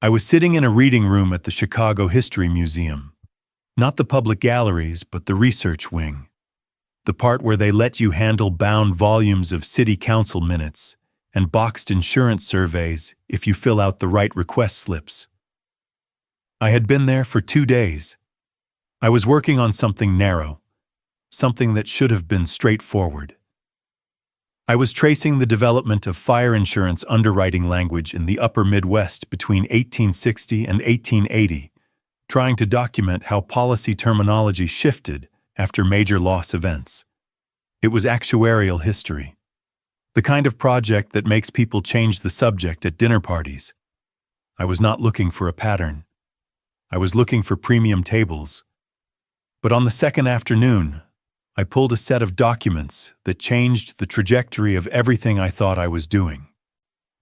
I was sitting in a reading room at the Chicago History Museum. Not the public galleries, but the research wing. The part where they let you handle bound volumes of city council minutes and boxed insurance surveys if you fill out the right request slips. I had been there for 2 days. I was working on something narrow, something that should have been straightforward. I was tracing the development of fire insurance underwriting language in the upper Midwest between 1860 and 1880, trying to document how policy terminology shifted after major loss events. It was actuarial history, the kind of project that makes people change the subject at dinner parties. I was not looking for a pattern. I was looking for premium tables. But on the second afternoon, I pulled a set of documents that changed the trajectory of everything I thought I was doing.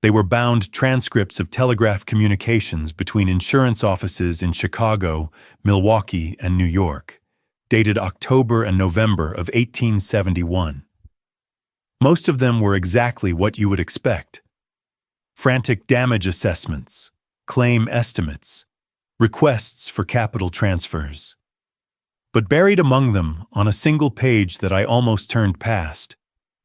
They were bound transcripts of telegraph communications between insurance offices in Chicago, Milwaukee, and New York, dated October and November of 1871. Most of them were exactly what you would expect: frantic damage assessments, claim estimates, requests for capital transfers. But buried among them, on a single page that I almost turned past,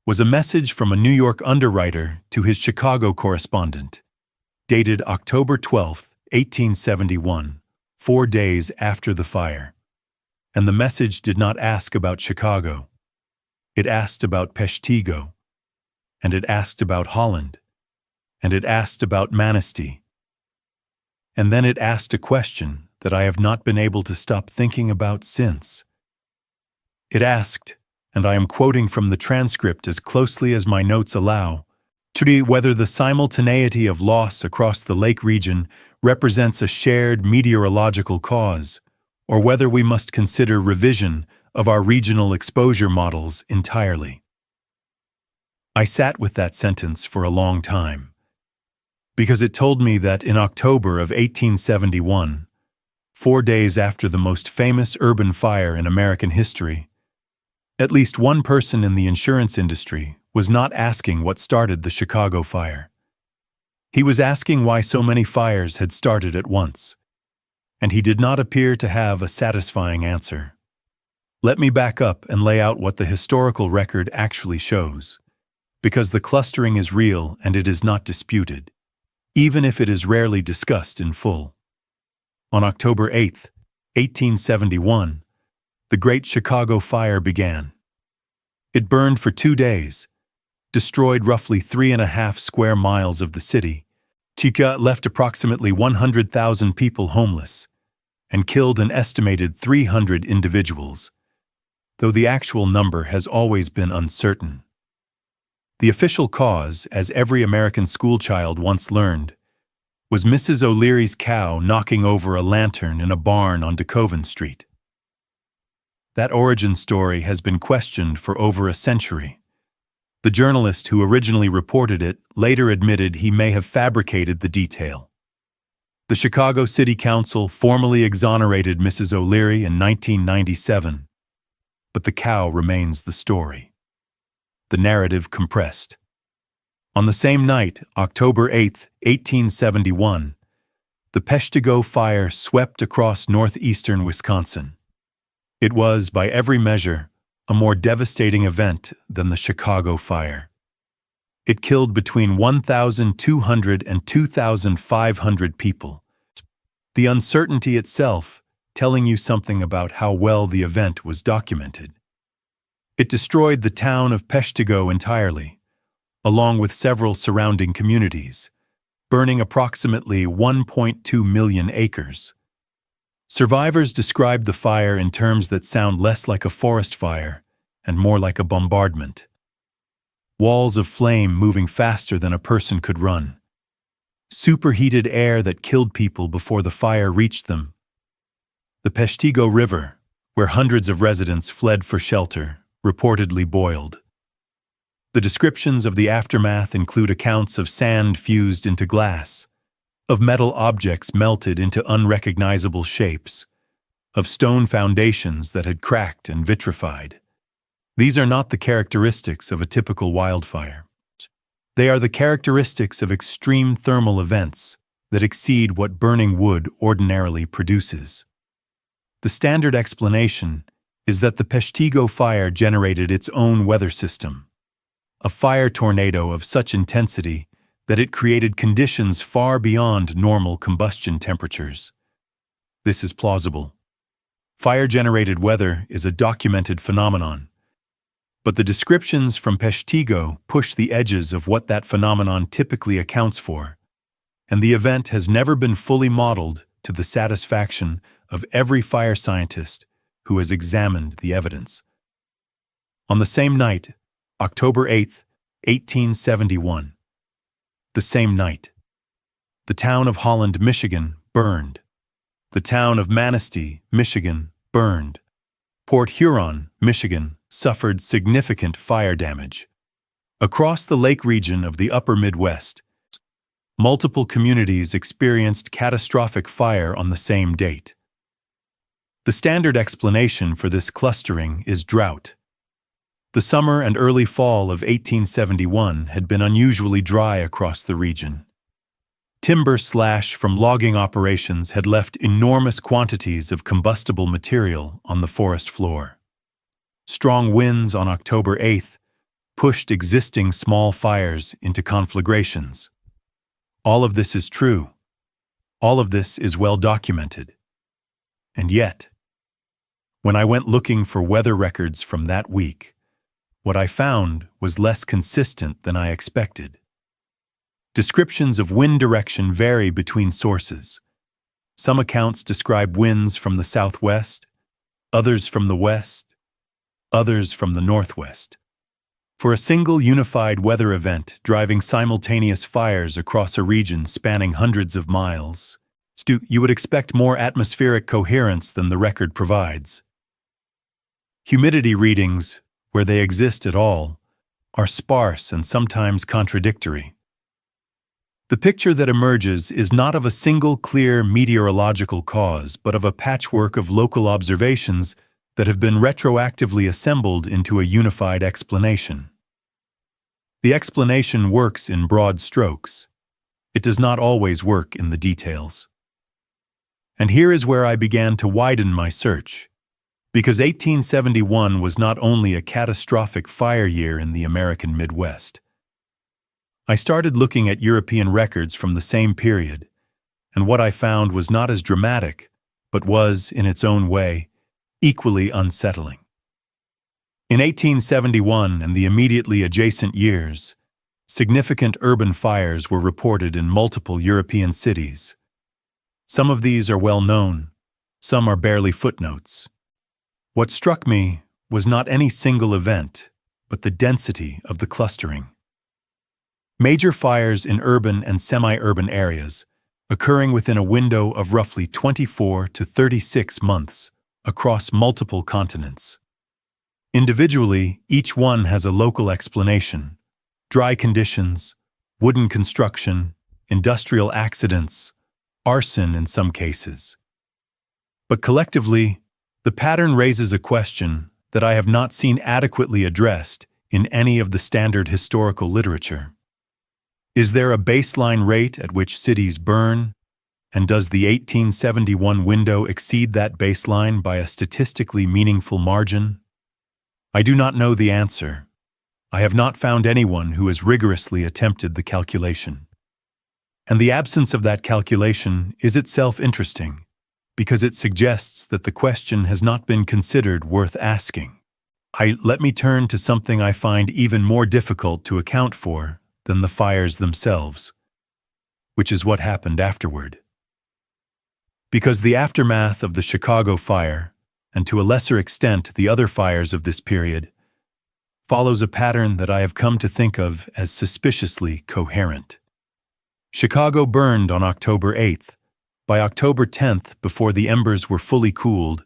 was a message from a New York underwriter to his Chicago correspondent, dated October 12, 1871, 4 days after the fire. And the message did not ask about Chicago. It asked about Peshtigo, and it asked about Holland, and it asked about Manistee. And then it asked a question that I have not been able to stop thinking about since. It asked, and I am quoting from the transcript as closely as my notes allow, whether the simultaneity of loss across the lake region represents a shared meteorological cause, or whether we must consider revision of our regional exposure models entirely. I sat with that sentence for a long time, because it told me that in October of 1871, 4 days after the most famous urban fire in American history, at least one person in the insurance industry was not asking what started the Chicago fire. He was asking why so many fires had started at once, and he did not appear to have a satisfying answer. Let me back up and lay out what the historical record actually shows, because the clustering is real and it is not disputed, even if it is rarely discussed in full. On October 8, 1871, the Great Chicago Fire began. It burned for 2 days, destroyed roughly 3.5 square miles of the city, left approximately 100,000 people homeless, and killed an estimated 300 individuals, though the actual number has always been uncertain. The official cause, as every American schoolchild once learned, was Mrs. O'Leary's cow knocking over a lantern in a barn on DeKoven Street. That origin story has been questioned for over a century. The journalist who originally reported it later admitted he may have fabricated the detail. The Chicago City Council formally exonerated Mrs. O'Leary in 1997, but the cow remains the story. The narrative compressed. On the same night, October 8, 1871, the Peshtigo fire swept across northeastern Wisconsin. It was, by every measure, a more devastating event than the Chicago fire. It killed between 1,200 and 2,500 people. The uncertainty itself telling you something about how well the event was documented. It destroyed the town of Peshtigo entirely, along with several surrounding communities, burning approximately 1.2 million acres. Survivors described the fire in terms that sound less like a forest fire and more like a bombardment. Walls of flame moving faster than a person could run. Superheated air that killed people before the fire reached them. The Peshtigo River, where hundreds of residents fled for shelter, reportedly boiled. The descriptions of the aftermath include accounts of sand fused into glass, of metal objects melted into unrecognizable shapes, of stone foundations that had cracked and vitrified. These are not the characteristics of a typical wildfire. They are the characteristics of extreme thermal events that exceed what burning wood ordinarily produces. The standard explanation is that the Peshtigo fire generated its own weather system, a fire tornado of such intensity that it created conditions far beyond normal combustion temperatures. This is plausible. Fire-generated weather is a documented phenomenon, but the descriptions from Peshtigo push the edges of what that phenomenon typically accounts for, and the event has never been fully modeled to the satisfaction of every fire scientist who has examined the evidence. On the same night, October 8, 1871, the same night, the town of Holland, Michigan, burned. The town of Manistee, Michigan, burned. Port Huron, Michigan, suffered significant fire damage. Across the lake region of the upper Midwest, multiple communities experienced catastrophic fire on the same date. The standard explanation for this clustering is drought. The summer and early fall of 1871 had been unusually dry across the region. Timber slash from logging operations had left enormous quantities of combustible material on the forest floor. Strong winds on October 8th pushed existing small fires into conflagrations. All of this is true. All of this is well documented. And yet, when I went looking for weather records from that week, what I found was less consistent than I expected. Descriptions of wind direction vary between sources. Some accounts describe winds from the southwest, others from the west, others from the northwest. For a single unified weather event driving simultaneous fires across a region spanning hundreds of miles, you would expect more atmospheric coherence than the record provides. Humidity readings, where they exist at all, are sparse and sometimes contradictory. The picture that emerges is not of a single clear meteorological cause, but of a patchwork of local observations that have been retroactively assembled into a unified explanation. The explanation works in broad strokes. It does not always work in the details. And here is where I began to widen my search, because 1871 was not only a catastrophic fire year in the American Midwest. I started looking at European records from the same period, and what I found was not as dramatic, but was, in its own way, equally unsettling. In 1871 and the immediately adjacent years, significant urban fires were reported in multiple European cities. Some of these are well known, some are barely footnotes. What struck me was not any single event, but the density of the clustering. Major fires in urban and semi-urban areas, occurring within a window of roughly 24 to 36 months across multiple continents. Individually, each one has a local explanation: dry conditions, wooden construction, industrial accidents, arson in some cases. But collectively, the pattern raises a question that I have not seen adequately addressed in any of the standard historical literature. Is there a baseline rate at which cities burn, and does the 1871 window exceed that baseline by a statistically meaningful margin? I do not know the answer. I have not found anyone who has rigorously attempted the calculation. And the absence of that calculation is itself interesting, because it suggests that the question has not been considered worth asking. Let me turn to something I find even more difficult to account for than the fires themselves, which is what happened afterward. Because the aftermath of the Chicago fire, and to a lesser extent the other fires of this period, follows a pattern that I have come to think of as suspiciously coherent. Chicago burned on October 8th. By October 10th, before the embers were fully cooled,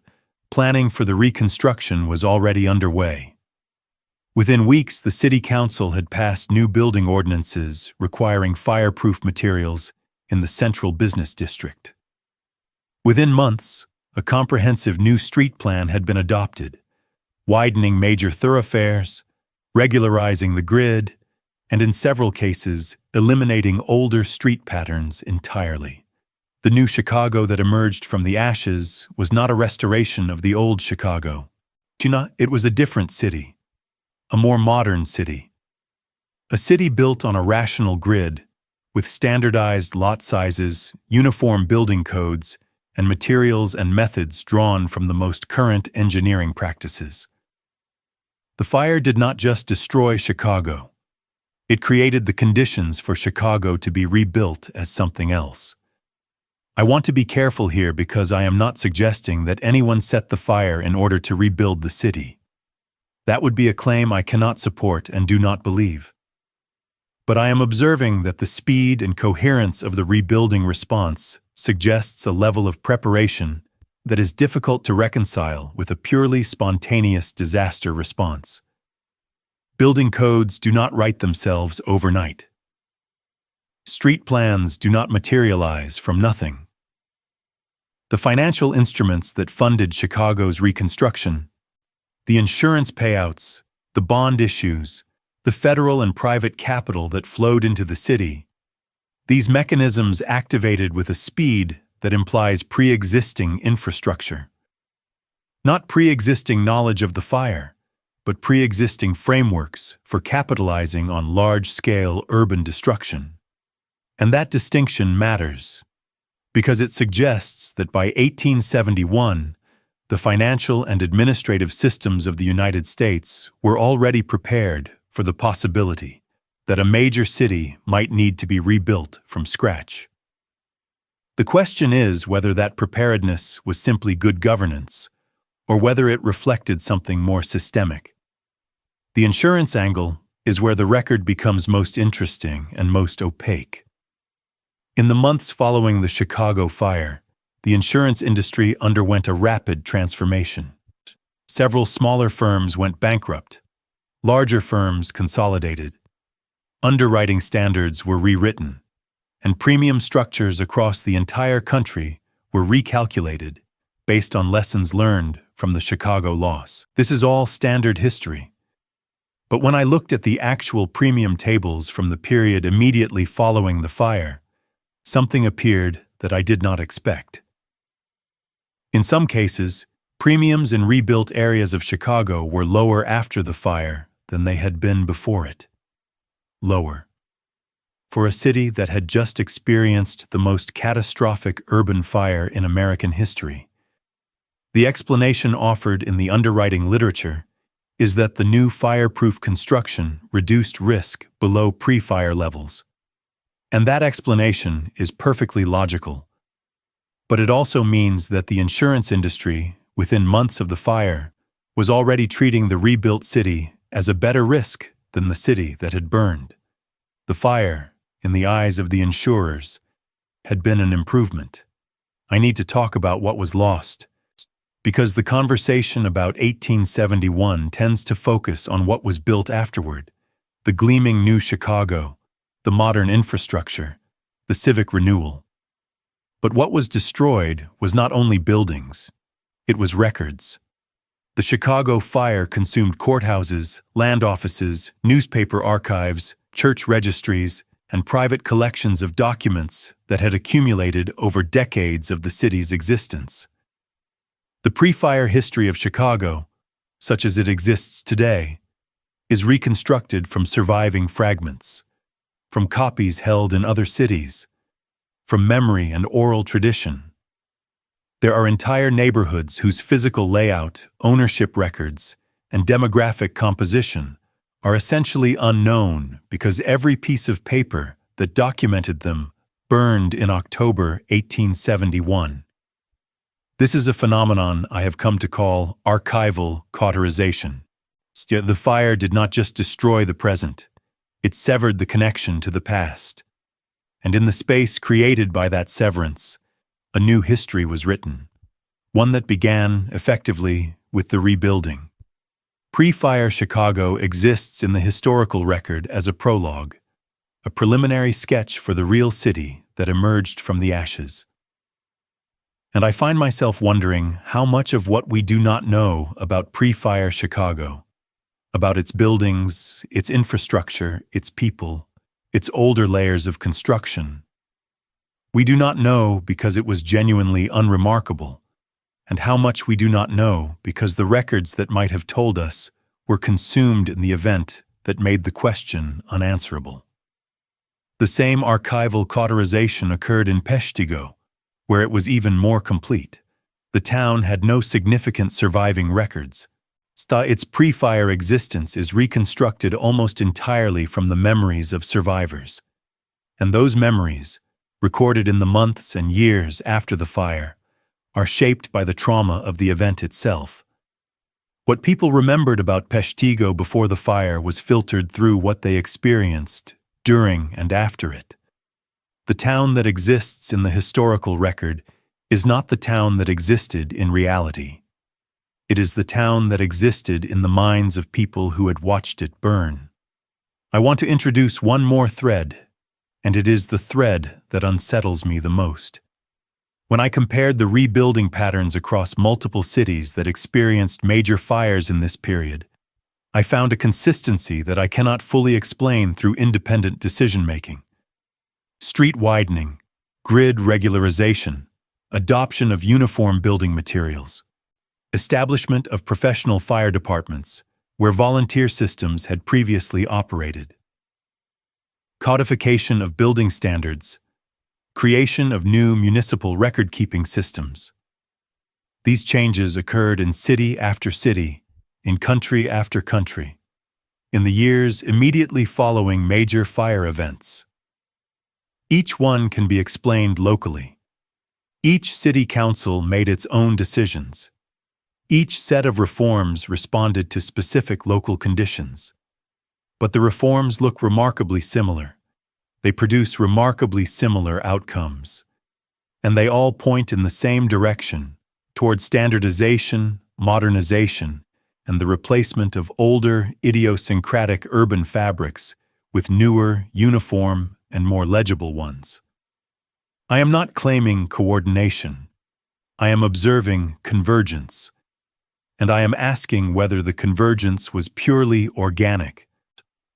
planning for the Reconstruction was already underway. Within weeks, the city council had passed new building ordinances requiring fireproof materials in the central business district. Within months, a comprehensive new street plan had been adopted, widening major thoroughfares, regularizing the grid, and in several cases, eliminating older street patterns entirely. The new Chicago that emerged from the ashes was not a restoration of the old Chicago. It was a different city, a more modern city. A city built on a rational grid, with standardized lot sizes, uniform building codes, and materials and methods drawn from the most current engineering practices. The fire did not just destroy Chicago. It created the conditions for Chicago to be rebuilt as something else. I want to be careful here because I am not suggesting that anyone set the fire in order to rebuild the city. That would be a claim I cannot support and do not believe. But I am observing that the speed and coherence of the rebuilding response suggests a level of preparation that is difficult to reconcile with a purely spontaneous disaster response. Building codes do not write themselves overnight. Street plans do not materialize from nothing. The financial instruments that funded Chicago's Reconstruction, the insurance payouts, the bond issues, the federal and private capital that flowed into the city, these mechanisms activated with a speed that implies pre-existing infrastructure. Not pre-existing knowledge of the fire, but pre-existing frameworks for capitalizing on large-scale urban destruction. And that distinction matters, because it suggests that by 1871, the financial and administrative systems of the United States were already prepared for the possibility that a major city might need to be rebuilt from scratch. The question is whether that preparedness was simply good governance, or whether it reflected something more systemic. The insurance angle is where the record becomes most interesting and most opaque. In the months following the Chicago fire, the insurance industry underwent a rapid transformation. Several smaller firms went bankrupt. Larger firms consolidated. Underwriting standards were rewritten, and premium structures across the entire country were recalculated based on lessons learned from the Chicago loss. This is all standard history. But when I looked at the actual premium tables from the period immediately following the fire, something appeared that I did not expect. In some cases, premiums in rebuilt areas of Chicago were lower after the fire than they had been before it. Lower. For a city that had just experienced the most catastrophic urban fire in American history. The explanation offered in the underwriting literature is that the new fireproof construction reduced risk below pre-fire levels. And that explanation is perfectly logical. But it also means that the insurance industry, within months of the fire, was already treating the rebuilt city as a better risk than the city that had burned. The fire, in the eyes of the insurers, had been an improvement. I need to talk about what was lost, because the conversation about 1871 tends to focus on what was built afterward, the gleaming new Chicago, the modern infrastructure, the civic renewal. But what was destroyed was not only buildings, it was records. The Chicago fire consumed courthouses, land offices, newspaper archives, church registries, and private collections of documents that had accumulated over decades of the city's existence. The pre-fire history of Chicago, such as it exists today, is reconstructed from surviving fragments, from copies held in other cities, from memory and oral tradition. There are entire neighborhoods whose physical layout, ownership records, and demographic composition are essentially unknown because every piece of paper that documented them burned in October 1871. This is a phenomenon I have come to call archival cauterization. The fire did not just destroy the present, it severed the connection to the past. And in the space created by that severance, a new history was written, one that began, effectively, with the rebuilding. Pre-fire Chicago exists in the historical record as a prologue, a preliminary sketch for the real city that emerged from the ashes. And I find myself wondering how much of what we do not know about pre-fire Chicago, about its buildings, its infrastructure, its people, its older layers of construction. We do not know because it was genuinely unremarkable, and how much we do not know because the records that might have told us were consumed in the event that made the question unanswerable. The same archival cauterization occurred in Peshtigo, where it was even more complete. The town had no significant surviving records. Its pre-fire existence is reconstructed almost entirely from the memories of survivors. And those memories, recorded in the months and years after the fire, are shaped by the trauma of the event itself. What people remembered about Peshtigo before the fire was filtered through what they experienced during and after it. The town that exists in the historical record is not the town that existed in reality. It is the town that existed in the minds of people who had watched it burn. I want to introduce one more thread, and it is the thread that unsettles me the most. When I compared the rebuilding patterns across multiple cities that experienced major fires in this period, I found a consistency that I cannot fully explain through independent decision-making. Street widening, grid regularization, adoption of uniform building materials, establishment of professional fire departments where volunteer systems had previously operated, codification of building standards, creation of new municipal record-keeping systems. These changes occurred in city after city, in country after country, in the years immediately following major fire events. Each one can be explained locally. Each city council made its own decisions. Each set of reforms responded to specific local conditions. But the reforms look remarkably similar. They produce remarkably similar outcomes. And they all point in the same direction, toward standardization, modernization, and the replacement of older, idiosyncratic urban fabrics with newer, uniform, and more legible ones. I am not claiming coordination. I am observing convergence. And I am asking whether the convergence was purely organic,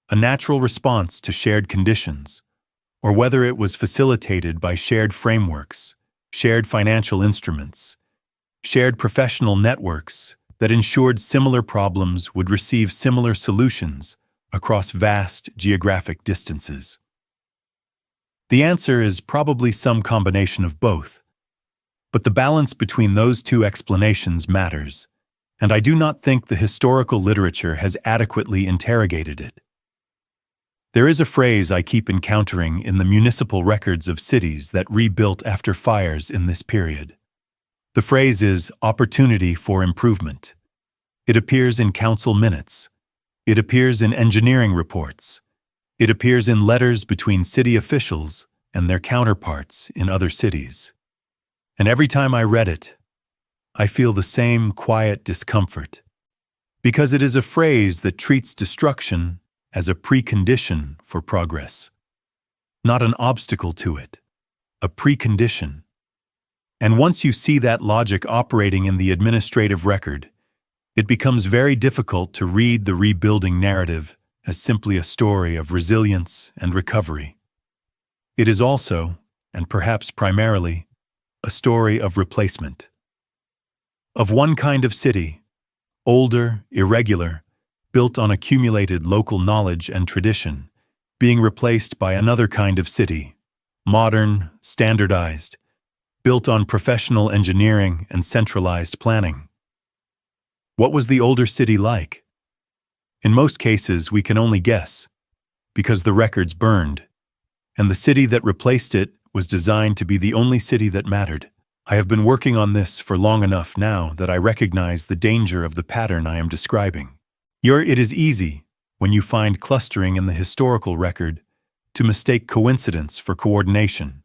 a natural response to shared conditions, or whether it was facilitated by shared frameworks, shared financial instruments, shared professional networks that ensured similar problems would receive similar solutions across vast geographic distances. The answer is probably some combination of both, but the balance between those two explanations matters, and I do not think the historical literature has adequately interrogated it. There is a phrase I keep encountering in the municipal records of cities that rebuilt after fires in this period. The phrase is opportunity for improvement. It appears in council minutes. It appears in engineering reports. It appears in letters between city officials and their counterparts in other cities. And every time I read it, I feel the same quiet discomfort, because it is a phrase that treats destruction as a precondition for progress, not an obstacle to it, a precondition. And once you see that logic operating in the administrative record, it becomes very difficult to read the rebuilding narrative as simply a story of resilience and recovery. It is also, and perhaps primarily, a story of replacement. Of one kind of city, older, irregular, built on accumulated local knowledge and tradition, being replaced by another kind of city, modern, standardized, built on professional engineering and centralized planning. What was the older city like? In most cases, we can only guess, because the records burned, and the city that replaced it was designed to be the only city that mattered. I have been working on this for long enough now that I recognize the danger of the pattern I am describing. It is easy, when you find clustering in the historical record, to mistake coincidence for coordination.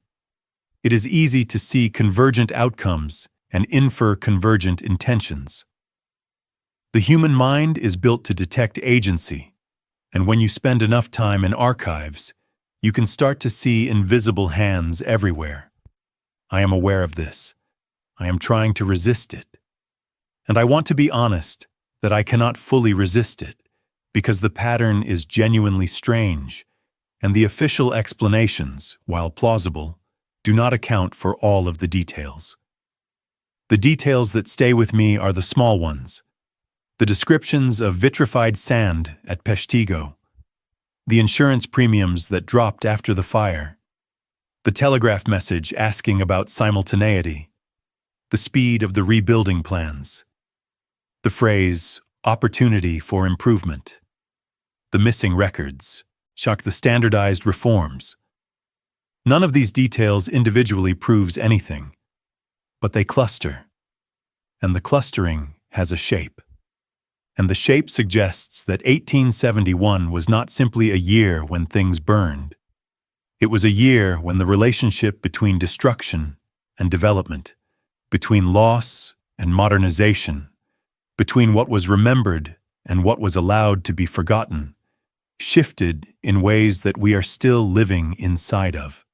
It is easy to see convergent outcomes and infer convergent intentions. The human mind is built to detect agency, and when you spend enough time in archives, you can start to see invisible hands everywhere. I am aware of this. I am trying to resist it. And I want to be honest that I cannot fully resist it, because the pattern is genuinely strange, and the official explanations, while plausible, do not account for all of the details. The details that stay with me are the small ones. The descriptions of vitrified sand at Peshtigo, the insurance premiums that dropped after the fire, the telegraph message asking about simultaneity, the speed of the rebuilding plans, the phrase, opportunity for improvement, the missing records, the standardized reforms. None of these details individually proves anything, but they cluster, and the clustering has a shape. And the shape suggests that 1871 was not simply a year when things burned. It was a year when the relationship between destruction and development, between loss and modernization, between what was remembered and what was allowed to be forgotten, shifted in ways that we are still living inside of.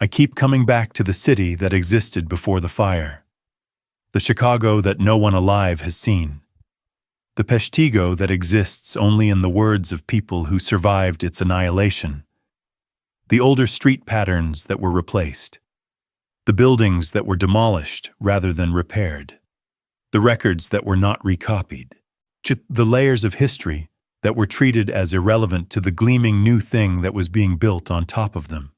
I keep coming back to the city that existed before the fire, the Chicago that no one alive has seen, the Peshtigo that exists only in the words of people who survived its annihilation, the older street patterns that were replaced, the buildings that were demolished rather than repaired, the records that were not recopied, the layers of history that were treated as irrelevant to the gleaming new thing that was being built on top of them.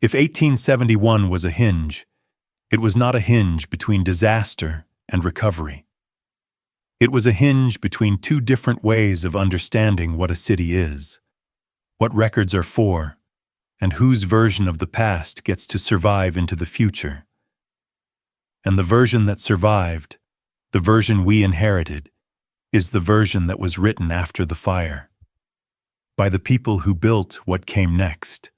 If 1871 was a hinge, it was not a hinge between disaster and recovery. It was a hinge between two different ways of understanding what a city is, what records are for, and whose version of the past gets to survive into the future. And the version that survived, the version we inherited, is the version that was written after the fire, by the people who built what came next,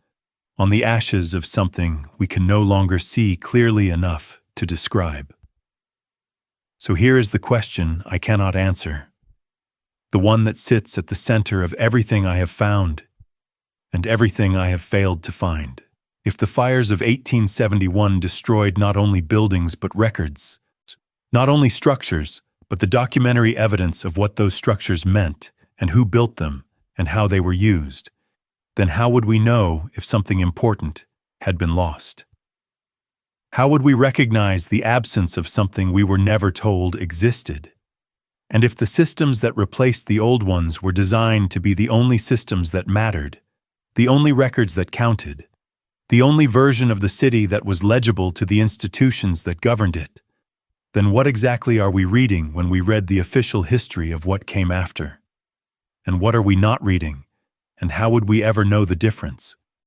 on the ashes of something we can no longer see clearly enough to describe. So here is the question I cannot answer, the one that sits at the center of everything I have found and everything I have failed to find. If the fires of 1871 destroyed not only buildings but records, not only structures, but the documentary evidence of what those structures meant and who built them and how they were used, then how would we know if something important had been lost? How would we recognize the absence of something we were never told existed? And if the systems that replaced the old ones were designed to be the only systems that mattered, the only records that counted, the only version of the city that was legible to the institutions that governed it, then what exactly are we reading when we read the official history of what came after? And what are we not reading? And how would we ever know the difference?